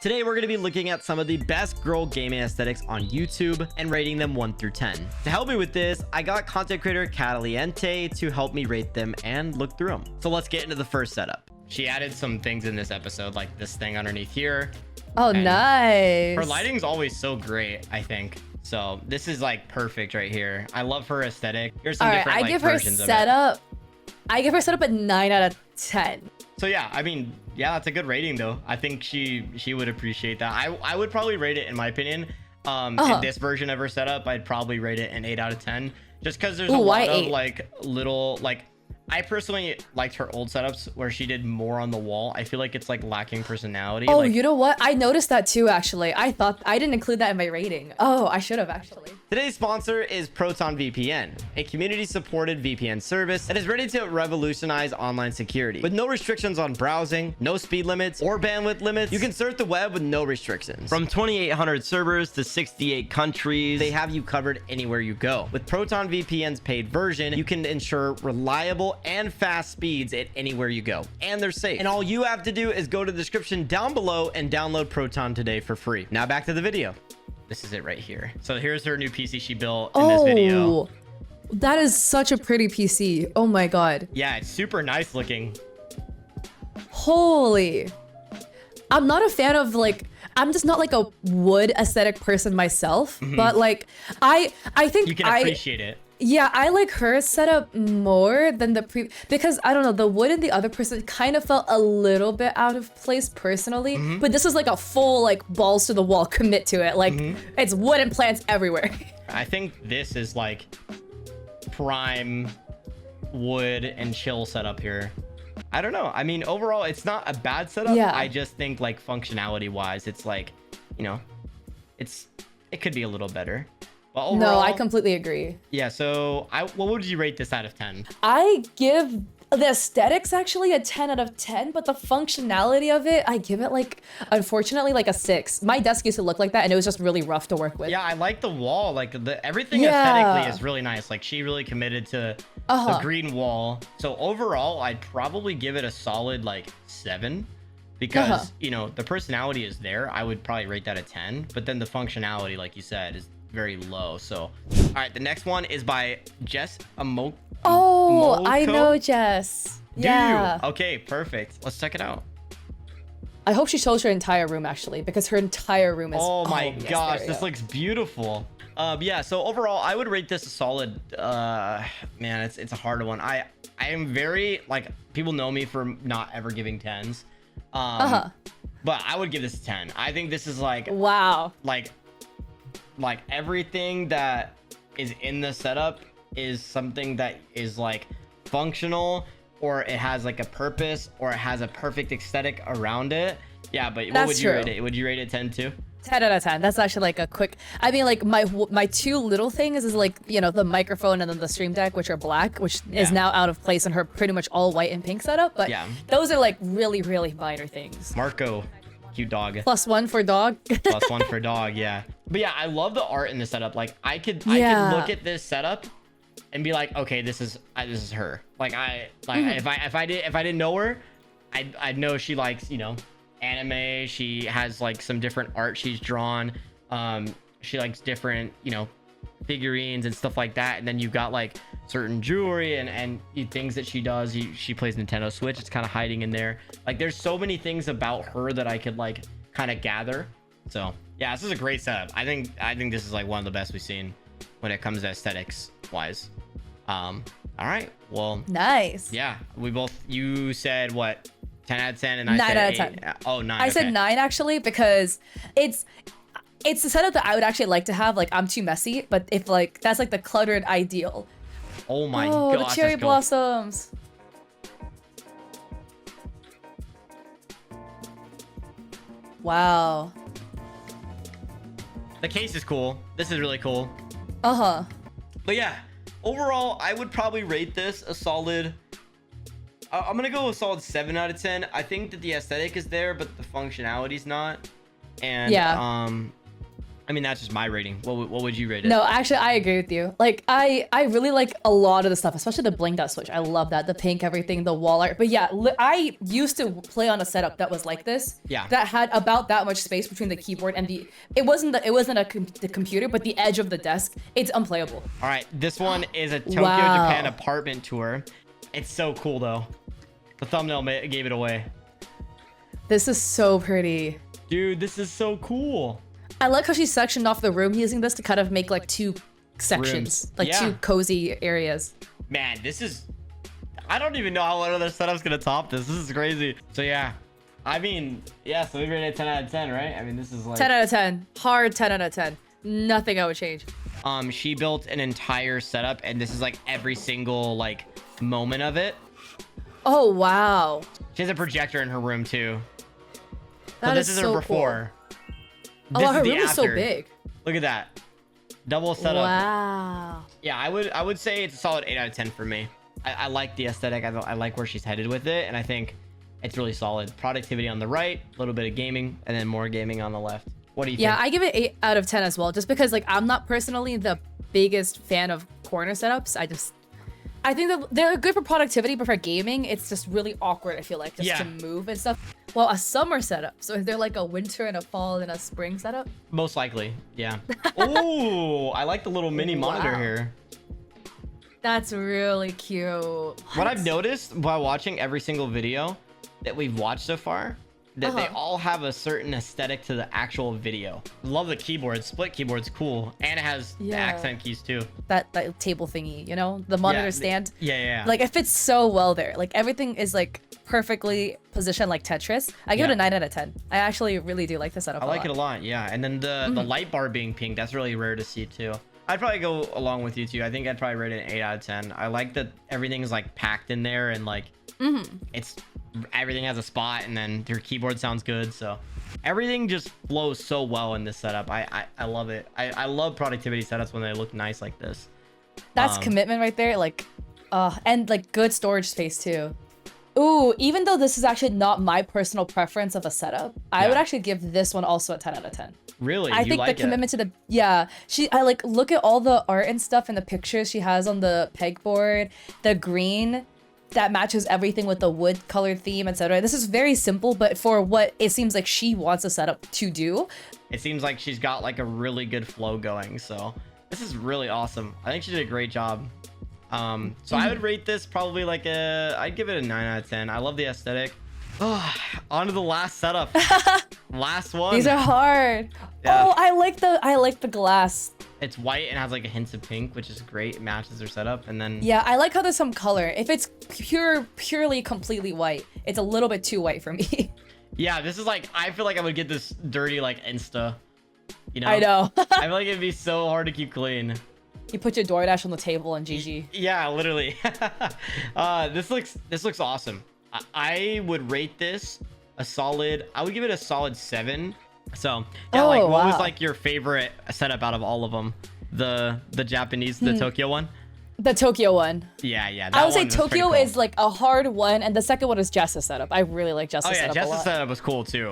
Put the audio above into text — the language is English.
Today we're going to be looking at some of the best girl gaming aesthetics on YouTube and rating them 1 through 10. To help me with this, I got content creator Caliente to help me rate them and look through them. So let's get into the first setup. She added some things in this episode, like this thing underneath here. Oh, nice. Her lighting's always so great, I think. So this is like perfect right here. I love her aesthetic. Here's some different I like, give her versions setup. I give her setup a 9 out of 10. So yeah, I mean, yeah, that's a good rating though. I think she would appreciate that. I would probably rate it, in my opinion, in this version of her setup, I'd probably rate it an 8 out of 10, just because there's a lot of like little like. I personally liked her old setups where she did more on the wall. I feel like it's like lacking personality. Oh, like, you know what? I noticed that too, actually. I thought I didn't include that in my rating. Oh, I should have actually. Today's sponsor is Proton VPN, a community-supported VPN service that is ready to revolutionize online security. With no restrictions on browsing, no speed limits, or bandwidth limits, you can surf the web with no restrictions. From 2,800 servers to 68 countries, they have you covered anywhere you go. With Proton VPN's paid version, you can ensure reliable and fast speeds at anywhere you go, and they're safe. And all you have to do is go to the description down below and download Proton today for free. Now back to the video. This is it right here. So here's her new PC she built in this video. That is such a pretty PC. Oh my god. Yeah, it's super nice looking. Holy. I'm not a fan of like, I'm just not like a wood aesthetic person myself, but like I think you can appreciate it. Yeah, I like her setup more than the because I don't know, the wood and the other person kind of felt a little bit out of place personally, but this is like a full like balls to the wall commit to it. Like it's wooden plants everywhere. I think this is like prime wood and chill setup here. I don't know. I mean, overall, it's not a bad setup. Yeah. I just think like functionality wise, it's like, you know, it could be a little better. But overall, no, I completely agree. Yeah, so what would you rate this out of 10? I give the aesthetics actually a 10 out of 10, but the functionality of it, I give it like, unfortunately, like a 6. My desk used to look like that, and it was just really rough to work with. Yeah, I like the wall. Like everything aesthetically is really nice. Like she really committed to the green wall. So overall, I'd probably give it a solid like 7. Because, you know, the personality is there. I would probably rate that a 10. But then the functionality, like you said, is very low. So all right, the next one is by Jess Amoko. I know Jess. Yeah. Do you? Okay, perfect. Let's check it out. I hope she shows her entire room actually, because her entire room is my gosh, this looks beautiful. Yeah, so overall I would rate this a solid man, it's a hard one. I am very like, people know me for not ever giving 10s. But I would give this a 10. I think this is like, wow, like everything that is in the setup is something that is like functional, or it has like a purpose, or it has a perfect aesthetic around it. Yeah, but what would you rate it? Would you rate it 10 too? 10 out of 10. That's actually like a quick, I mean, like my two little things is like, you know, the microphone and then the stream deck, which are black, which is now out of place in her pretty much all white and pink setup. But those are like really, really minor things. Marco, cute dog. +1 for dog. +1 for dog, yeah. But yeah, I love the art in the setup. Like I could look at this setup and be like, okay, this is her. Like if I didn't know her, I'd know she likes, you know, anime. She has like some different art she's drawn. She likes different, you know, figurines and stuff like that. And then you've got like certain jewelry and things that she does. She plays Nintendo Switch. It's kind of hiding in there. Like there's so many things about her that I could like kind of gather. So yeah, this is a great setup. I think this is like one of the best we've seen when it comes to aesthetics wise. All right, well, nice. Yeah, you said what, 10 out of 10, and I 9 said out of 10. 10. Oh, 9. I said 9 actually, because it's the setup that I would actually like to have. Like I'm too messy, but if like that's like the cluttered ideal. Oh my gosh, the cherry blossoms. Wow. The case is cool. This is really cool. But yeah, overall, I would probably rate this a solid. I'm gonna go a solid 7 out of 10. I think that the aesthetic is there, but the functionality's not. And I mean, that's just my rating. What would you rate it? No, actually, I agree with you. Like, I really like a lot of the stuff, especially the blinged out switch. I love that, the pink, everything, the wall art. But yeah, I used to play on a setup that was like this. Yeah. That had about that much space between the keyboard and the. It wasn't the computer, but the edge of the desk. It's unplayable. All right, this one is a Tokyo, Wow. Japan apartment tour. It's so cool though. The thumbnail gave it away. This is so pretty. Dude, this is so cool. I like how she sectioned off the room using this to kind of make like two sections, Rooms. like Yeah. two cozy areas. Man, this is... I don't even know how another setup's gonna top this. This is crazy. So yeah, I mean, yeah, so we rated it 10 out of 10, right? I mean, this is like... 10 out of 10. Hard 10 out of 10. Nothing I would change. She built an entire setup, and this is like every single like moment of it. Oh, wow. She has a projector in her room too. That So this is is her so before. Oh, This wow, her is the room is so after. big. Look at that. Double setup. Wow. Yeah, I would say it's a solid 8 out of 10 for me. I like the aesthetic. I like where she's headed with it, and I think it's really solid. Productivity on the right, a little bit of gaming, and then more gaming on the left. What do you Yeah, think? I give it 8 out of 10 as well, just because like I'm not personally the biggest fan of corner setups. I think that they're good for productivity, but for gaming, it's just really awkward, I feel like, just to move and stuff. Well, a summer setup. So is there like a winter and a fall and a spring setup? Most likely, yeah. Oh, I like the little mini monitor Wow. here. That's really cute. What I've noticed while watching every single video that we've watched so far, that they all have a certain aesthetic to the actual video. Love the keyboard. Split keyboard's cool, and it has the Yeah. accent keys too. That table thingy, you know, the monitor Yeah, stand. Yeah. Like it fits so well there. Like everything is like perfectly positioned like Tetris. I give it Yeah. a 9 out of 10. I actually really do like the setup. I like it a lot, yeah. And then the light bar being pink, that's really rare to see too. I'd probably go along with you too. I think I'd probably rate it an 8 out of 10. I like that everything's like packed in there, and like it's everything has a spot, and then your keyboard sounds good, so everything just flows so well in this setup. I love it. I love productivity setups when they look nice like this. That's commitment right there. Like, and like good storage space too. Ooh, even though this is actually not my personal preference of a setup, I would actually give this one also a 10 out of 10. Really? I You think like the commitment to the I like look at all the art and stuff and the pictures she has on the pegboard, the green that matches everything with the wood colored theme, etc. This is very simple, but for what it seems like she wants a setup to do. It seems like she's got like a really good flow going, so this is really awesome. I think she did a great job. So I would rate this probably like I'd give it a 9 out of 10. I love the aesthetic. Oh, on to the last setup. Last one. These are hard. Yeah. Oh, I like the glass. It's white and has like a hint of pink, which is great. It matches their setup, and then Yeah, I like how there's some color. If it's purely completely white, it's a little bit too white for me. yeah, this is like I feel like I would get this dirty like Insta. You know? I know. I feel like it'd be so hard to keep clean. You put your DoorDash on the table and GG. Yeah, literally. This looks awesome. I would rate this a solid. I would give it a solid 7. So yeah, like what was like your favorite setup out of all of them? The Japanese, the Tokyo one. The Tokyo one. Yeah. I would say one was pretty Tokyo cool. is like a hard one, and the second one is Jess's setup. I really like Jess's Oh yeah, setup a Jess's lot. setup was cool too.